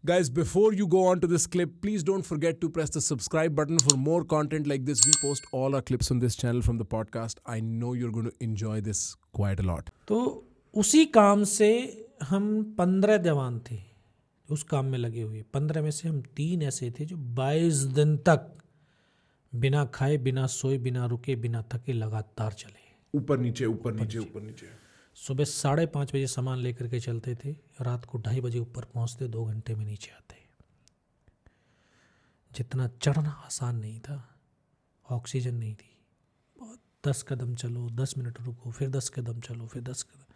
Guys, before you go on to this clip, please don't forget to press the subscribe button for more content like this. We post all our clips on this channel from the podcast. I know you're going to enjoy this quite a lot. तो उसी काम से हम 15 जवान थे उस काम में लगे हुए। 15 में से हम 3 ऐसे थे जो 22 दिन तक बिना खाए, बिना सोए, बिना रुके, बिना थके लगातार चले। ऊपर नीचे ऊपर नीचे ऊपर नीचे। सुबह 5:30 बजे सामान लेकर के चलते थे, रात को 2:30 बजे ऊपर पहुंचते, 2 घंटे में नीचे आते। जितना चढ़ना आसान नहीं था, ऑक्सीजन नहीं थी। 10 कदम चलो, 10 मिनट रुको, फिर 10 कदम चलो, फिर 10 कदम,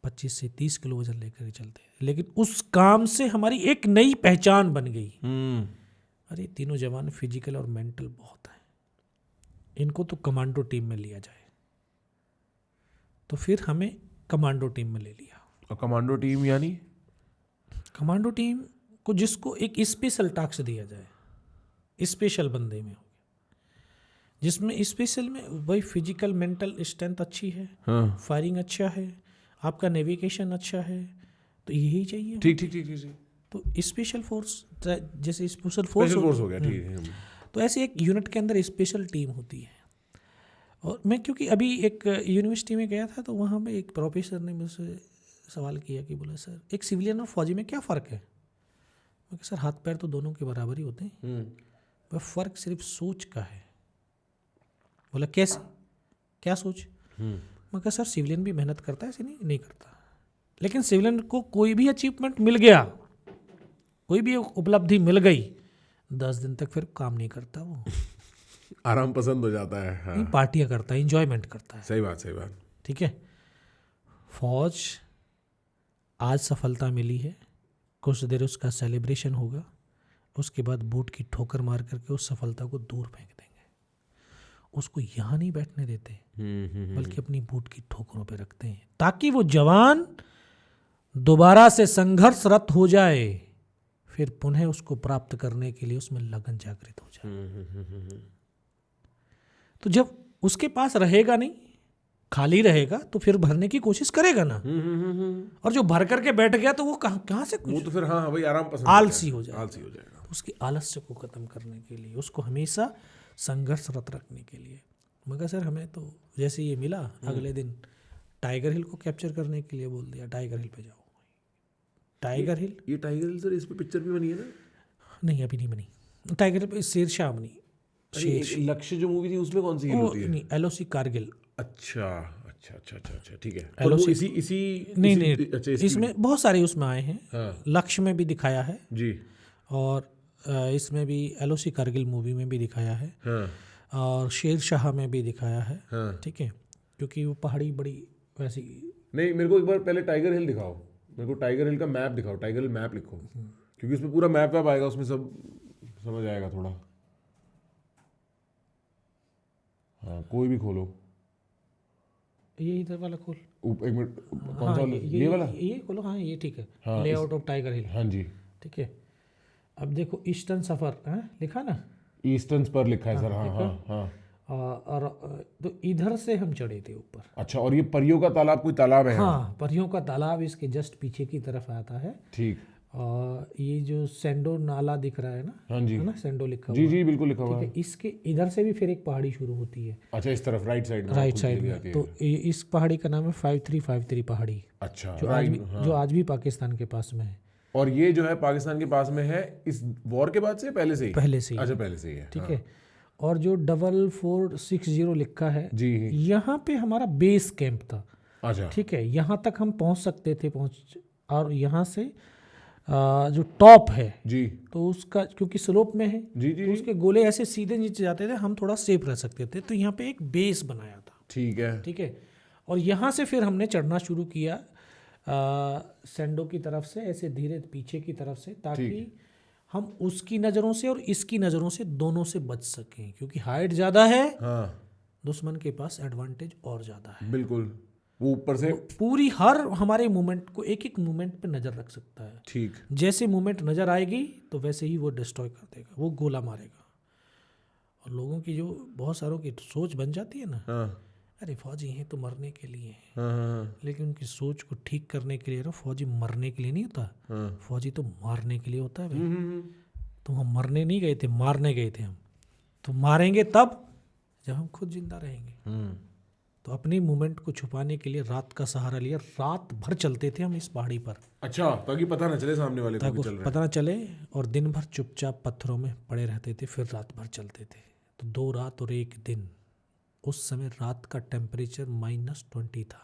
25 से 30 किलो वजन लेकर के चलते। लेकिन उस काम से हमारी एक नई पहचान बन गई। अरे तीनों जवान फिजिकल और मेंटल बहुत है, इनको तो कमांडो टीम में लिया जाए। तो फिर हमें कमांडो टीम में ले लिया। और कमांडो टीम यानी कमांडो टीम को जिसको एक स्पेशल टास्क दिया जाए, स्पेशल बंदे में हो गया, जिसमें स्पेशल में वही फिजिकल मेंटल स्ट्रेंथ अच्छी है, फायरिंग अच्छा है, आपका नेविगेशन अच्छा है, तो यही चाहिए। ठीक ठीक ठीक ठीक। तो स्पेशल फोर्स, जैसे स्पेशल फोर्स हो गया, ठीक है। तो ऐसे एक यूनिट के अंदर स्पेशल टीम होती है। और मैं क्योंकि अभी एक यूनिवर्सिटी में गया था, तो वहाँ पे एक प्रोफेसर ने मुझसे सवाल किया कि बोला सर एक सिविलियन और फौजी में क्या फ़र्क है। मैं कहा सर हाथ पैर तो दोनों के बराबर ही होते हैं, वह फ़र्क सिर्फ सोच का है। बोला कैसे, क्या सोच? मैं कहा सर सिविलियन भी मेहनत करता है, ऐसे नहीं करता, लेकिन सिविलियन को कोई भी अचीवमेंट मिल गया, कोई भी उपलब्धि मिल गई, 10 दिन तक फिर काम नहीं करता, वो आराम पसंद हो जाता है। हाँ। पार्टियां करता है, इंजॉयमेंट करता है। सही बात। ठीक है। फौज आज सफलता मिली है, कुछ देर उसका सेलिब्रेशन होगा, उसके बाद बूट की ठोकर मार करके उस सफलता को दूर फेंक देंगे। उसको यहाँ नहीं बैठने देते, बल्कि अपनी बूट की ठोकरों पे रखते हैं, ताकि वो जवान दोबारा से संघर्षरत हो जाए, फिर पुनः उसको प्राप्त करने के लिए उसमें लगन जागृत हो जाए। तो जब उसके पास रहेगा नहीं, खाली रहेगा, तो फिर भरने की कोशिश करेगा ना। और जो भर करके बैठ गया तो वो कहाँ से कुछ, वो तो फिर हाँ भाई आराम पसंद, आलसी हो जाएगा। तो उसके आलस्य को खत्म करने के लिए, उसको हमेशा संघर्षरत रखने के लिए। मगर सर हमें तो जैसे ये मिला, अगले दिन टाइगर हिल को कैप्चर करने के लिए बोल दिया, टाइगर हिल पे जाओ। टाइगर हिल, ये टाइगर हिल सर, इस पे पिक्चर भी बनी है ना? नहीं अभी नहीं बनी। टाइगर हिल पे शेरशाह बनी। लक्ष्य जो मूवी थी उसमें कौन सी हिल होती है? नहीं, LOC कारगिल। अच्छा, ठीक है। LOC इसी नहीं, इसमें बहुत सारे उसमें आए हैं। हाँ। लक्ष्य में भी दिखाया है जी, और इसमें भी LOC कारगिल मूवी में भी दिखाया है। हाँ। और शेरशाह में भी दिखाया है। हाँ। ठीक है, क्योंकि वो पहाड़ी बड़ी वैसी। नहीं, मेरे को एक बार पहले टाइगर हिल दिखाओ, मेरे को टाइगर हिल का मैप दिखाओ, टाइगर हिल मैप लिखो, क्योंकि उसमें पूरा मैप आएगा, उसमें सब समझ आएगा थोड़ा। हाँ, कोई भी खोलो, ये इधर वाला खोल। एक मिनट, कौन सा? ये वाला, ये खोलो। हाँ ये ठीक है। हाँ, लेआउट ऑफ टाइगर हिल। हाँ जी। ठीक है, अब देखो ईस्टर्न सफर लिखा ना, ईस्टर्न पर लिखा है सर। हाँ। और तो इधर से हम चढ़े थे ऊपर। अच्छा, और ये परियों का तालाब, कोई तालाब है? हाँ, परियों का तालाब इसके जस्ट पीछे की तरफ आता है। ठीक। और ये जो सेंडो नाला दिख रहा है ना, हाँ जी, है ना, सेंडो लिखा हुआ। जी बिल्कुल लिखा हुआ है। इसके इधर से भी फिर एक पहाड़ी शुरू होती है। अच्छा, इस तरफ राइट साइड में। तो इस पहाड़ी का नाम है 5353 पहाड़ी। अच्छा, जो आज भी पाकिस्तान के पास में है। और ये जो है पाकिस्तान के पास में है, इस वॉर के बाद से पहले से ही? पहले से ही। अच्छा, पहले से ही है। ठीक है। और जो 4460 लिखा है जी, यहाँ पे हमारा बेस कैंप था। अच्छा, ठीक है, यहाँ तक हम पहुँच सकते थे, और यहाँ से जो टॉप है जी, तो उसका क्योंकि स्लोप में है, जी, तो उसके गोले ऐसे सीधे नीचे जाते थे, हम थोड़ा सेफ रह सकते थे। तो यहाँ पे एक बेस बनाया था। ठीक है। और यहाँ से फिर हमने चढ़ना शुरू किया सेंडो की तरफ से, ऐसे धीरे पीछे की तरफ से, ताकि हम उसकी नज़रों से और इसकी नज़रों से दोनों से बच सकें, क्योंकि हाइट ज़्यादा है। हाँ, दुश्मन के पास एडवांटेज और ज़्यादा है। बिल्कुल, वो ऊपर से पूरी हर हमारे मूवमेंट को, एक मूवमेंट पे नज़र रख सकता है। ठीक, जैसे मूवमेंट नज़र आएगी तो वैसे ही वो डिस्ट्रॉय कर देगा, वो गोला मारेगा। और लोगों की जो बहुत सारों की सोच बन जाती है ना, हाँ, अरे फौजी हैं तो मरने के लिए हैं, हाँ, लेकिन उनकी सोच को ठीक करने के लिए फौजी मरने के लिए नहीं होता, हाँ, फौजी तो मारने के लिए होता है भाई। हम्म, तो हम मरने नहीं गए थे, मारने गए थे हम। तो मारेंगे तब जब हम खुद जिंदा रहेंगे। तो अपनी मूवमेंट को छुपाने के लिए रात का सहारा लिया, रात भर चलते थे हम इस पहाड़ी पर, अच्छा, ताकि पता ना चले सामने वाले को ताकि भी चल रहा है। पता ना चले, और दिन भर चुपचाप पत्थरों में पड़े रहते थे, फिर रात भर चलते थे। तो 2 रात और 1 दिन। उस समय रात का टेम्परेचर -20 था।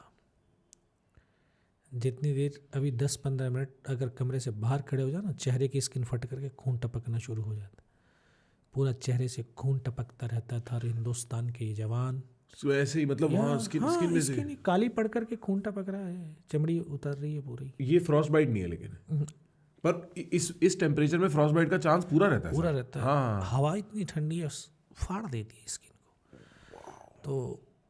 जितनी देर अभी 10-15 मिनट अगर कमरे से बाहर खड़े हो जाए ना, चेहरे की स्किन फट करके खून टपकना शुरू हो जाता, पूरा चेहरे से खून टपकता रहता था। और हिंदुस्तान के ये जवान तो ऐसे ही मतलब वहाँ स्किन में से स्किन काली पड़ करके खून टपक रहा है, चमड़ी उतर रही है पूरी। ये फ्रॉस्ट बाइट नहीं है लेकिन, पर इस टेम्परेचर में फ्रॉस्ट बाइट का चांस पूरा रहता है पूरा सर? रहता है। हाँ, हवा इतनी ठंडी है, फाड़ देती है स्किन को। तो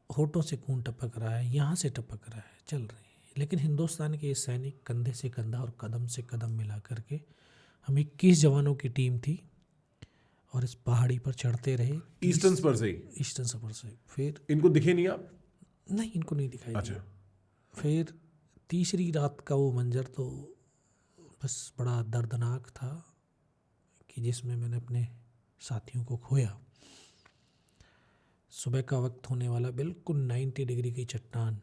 होठों से खून टपक रहा है, यहाँ से टपक रहा है, चल रही है। लेकिन हिंदुस्तान के ये सैनिक कंधे से कंधा और कदम से कदम मिला करके, हम 21 जवानों की टीम थी, और इस पहाड़ी पर चढ़ते रहे। ईस्टर्न पर से ही ईस्टर्न सफर से फिर इनको दिखे नहीं आप? नहीं, इनको नहीं दिखाई अच्छा, दिया। फिर तीसरी रात का वो मंजर तो बस बड़ा दर्दनाक था, कि जिसमें मैंने अपने साथियों को खोया। सुबह का वक्त होने वाला, बिल्कुल 90 डिग्री की चट्टान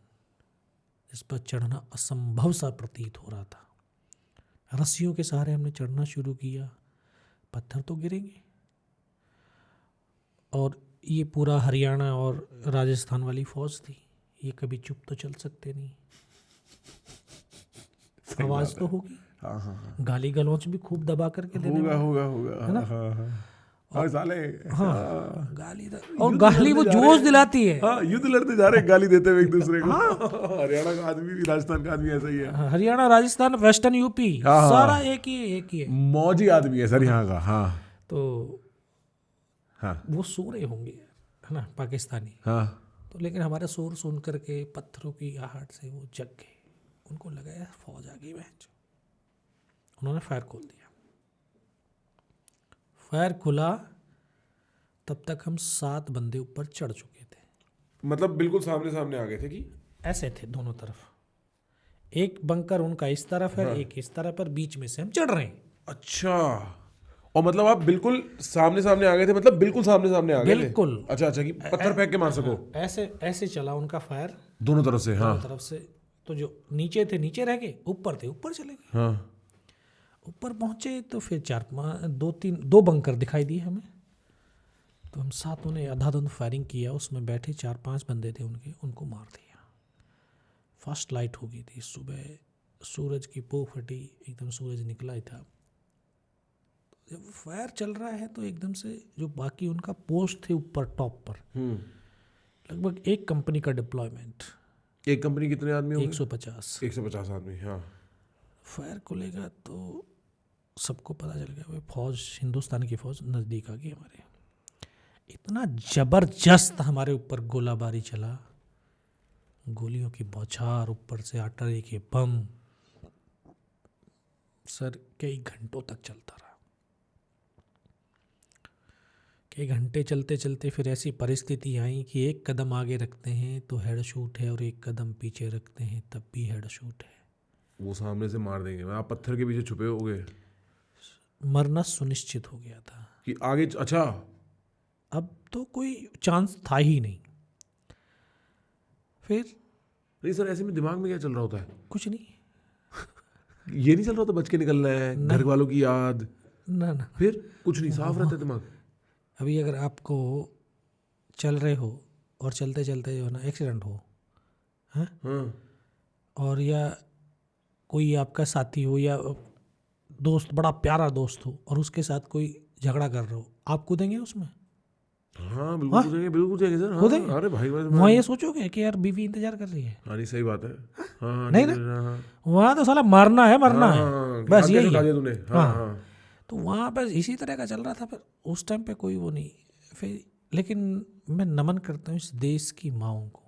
जिस पर चढ़ना असंभव सा प्रतीत हो रहा था। रस्सियों के सहारे हमने चढ़ना शुरू किया, पत्थर तो गिरेंगे। और ये पूरा हरियाणा और राजस्थान वाली फौज थी, ये कभी चुप तो चल सकते नहीं, आवाज तो होगी। हाँ, हाँ, गाली गलौच भी खूब दबा करके देने वाले। होगा, है ना? हाँ, हाँ, और साले, हाँ, गाली और युद्ध गाली लड़ने वो जा जोश रहे हैं। दिलाती है। हाँ, युद्ध लड़ते जा रहे हैं गाली देते हुए एक दूसरे को। हरियाणा का आदमी भी राजस्थान का आदमी ऐसा ही है। हरियाणा, राजस्थान, वेस्टर्न यूपी, हाँ, सारा एक ही है। मौजी आदमी है सर यहाँ का। हाँ, तो हाँ, वो सो रहे होंगे, है ना, पाकिस्तानी। हाँ, तो लेकिन हमारा शोर सुन करके पत्थरों की आहट से वो जग गए। उनको लगा यार फौज आ गई बहन। उन्होंने फायर खोल दिया। फायर खुला, तब तक हम 7 बंदे ऊपर चढ़ चुके थे। मतलब बिल्कुल सामने सामने आ गए थे कि? ऐसे थे दोनों तरफ, एक बंकर उनका इस तरफ है, एक इस तरफ पर, बीच में से हम चढ़ रहे हैं। अच्छा, और मतलब आप बिल्कुल सामने सामने आ गए थे, मतलब बिल्कुल सामने सामने आ गए थे? बिल्कुल। अच्छा, कि पत्थर फेंक के मार सको। ऐसे ऐसे चला उनका फायर दोनों तरफ से? हाँ, दोनों तरफ से। तो जो नीचे थे नीचे रह गए, ऊपर थे ऊपर चले गए। हाँ, ऊपर पहुंचे तो फिर 2 बंकर दिखाई दिए हमें। तो हम सातों ने अंधाधुंध फायरिंग किया। उसमें बैठे 4-5 बंदे थे उनके, उनको मार दिया। फर्स्ट लाइट हो गई थी सुबह, सूरज की पोह फटी, एकदम सूरज निकला ही था। जब फायर चल रहा है तो एकदम से जो बाकी उनका पोस्ट थे ऊपर टॉप पर, लगभग 1 कंपनी का डिप्लॉयमेंट। एक कंपनी कितने आदमी होंगे? 150 150 आदमी। हाँ, फायर खुलेगा तो सबको पता चल गया भाई फौज, हिंदुस्तान की फौज नज़दीक आ गई हमारे। इतना ज़बरदस्त हमारे ऊपर गोलाबारी चला, गोलियों की बौछार, ऊपर से आर्टिलरी के बम, सर कई घंटों तक चलता रहा। कई घंटे चलते चलते फिर ऐसी परिस्थिति आई कि एक कदम आगे रखते हैं तो हेड शूट है, और एक कदम पीछे रखते हैं तब भी हेड शूट है। वो सामने से मार देंगे। आप पत्थर के पीछे छुपे हो गए? मरना सुनिश्चित हो गया था कि आगे? अच्छा, अब तो कोई चांस था ही नहीं। फिर नहीं सर, ऐसे में दिमाग में क्या चल रहा होता है? कुछ नहीं, ये नहीं चल रहा था बच के निकलना है, घर वालों की याद? ना फिर कुछ नहीं, साफ रहता है दिमाग? अभी अगर आपको चल रहे हो और चलते चलते जो है ना एक्सीडेंट हो, हाँ, और या कोई आपका साथी हो या दोस्त, बड़ा प्यारा दोस्त हो, और उसके साथ कोई झगड़ा कर रहे हो, आप कूदेंगे उसमें? हाँ, बिल्कुल कूदेंगे, बिल्कुल कूदेंगे सर। कूदेंगे? अरे भाई, वहाँ ये सोचोगे कि यार बीवी इंतजार कर रही है? हाँ, नहीं सही बात है। हाँ, नहीं ना, वहाँ तो साला मारना है, मरना है, बस यही है। तूने। हाँ, तो वहाँ पर इसी तरह का चल रहा था। फिर उस टाइम पे कोई वो नहीं। फिर लेकिन मैं नमन करता हूँ इस देश की माँओं को,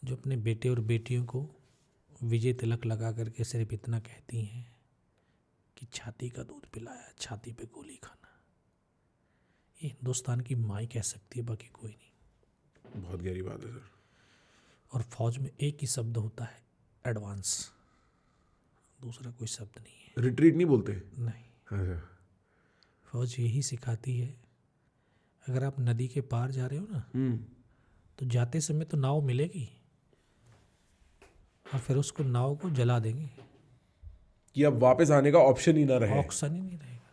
जो अपने बेटे और बेटियों को विजय तिलक लगा करके सिर्फ इतना कहती हैं कि छाती का दूध पिलाया, छाती पे गोली खाना। ये हिंदुस्तान की माँ ही कह सकती है, बाकी कोई नहीं। बहुत गहरी बात है सर। और फौज में एक ही शब्द होता है, एडवांस, दूसरा कोई शब्द नहीं है। रिट्रीट नहीं बोलते? नहीं, अच्छा। फौज यही सिखाती है, अगर आप नदी के पार जा रहे हो ना, तो जाते समय तो नाव मिलेगी और फिर उसको नाव को जला देंगे, कि अब वापस आने का ऑप्शन ही ना रहे। ऑप्शन ही नहीं रहेगा।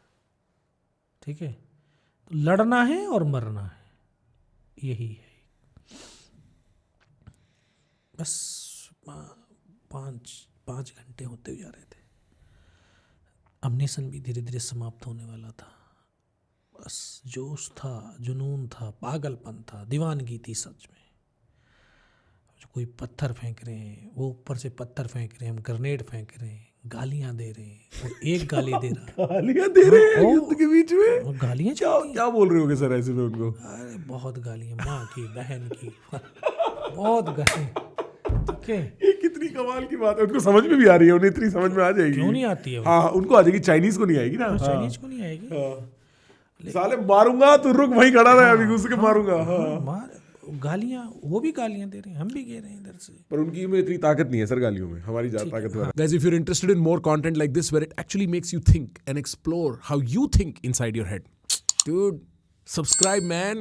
ठीक है, तो लड़ना है और मरना है, यही है। बस 5 घंटे होते जा रहे थे, अम्नेशन भी धीरे धीरे समाप्त होने वाला था। बस जोश था, जुनून था, पागलपन था, दीवानगी थी सच में। जो कोई पत्थर फेंक रहे हैं, वो ऊपर से पत्थर फेंक रहे हैं, हम ग्रेनेड फेंक रहे हैं, गालियां दे रहे हैं, और एक गाली दे रहा। गालियां दे रहे हैं युद्ध के बीच में? और गालियां क्या बोल रहे होगे सर ऐसे में उनको? अरे बहुत गालियां, माँ की, बहन की, बहुत गालियां। ठीक है, ये कितनी कमाल की बात है। उनको समझ में भी आ रही है, उन्हें इतनी समझ में आ जाएगी। क्यों नहीं आती है वो? हाँ, उनको आ जाएगी, चाइनीज को नहीं आएगी ना। चाइनीज को नहीं आएगी। साले मारूंगा, तू रुक वहीं खड़ा रहे, अभी घुस के मारूंगा। मार गालियां, वो भी गालियां दे रहे हैं, हम भी कह रहे हैं इधर से। पर उनकी में इतनी ताकत नहीं है सर गालियों में, हमारी ज्यादा ताकतवर है। Guys, if you're interested in more content like this where it actually makes you think and explore how you think inside your head, dude, subscribe man.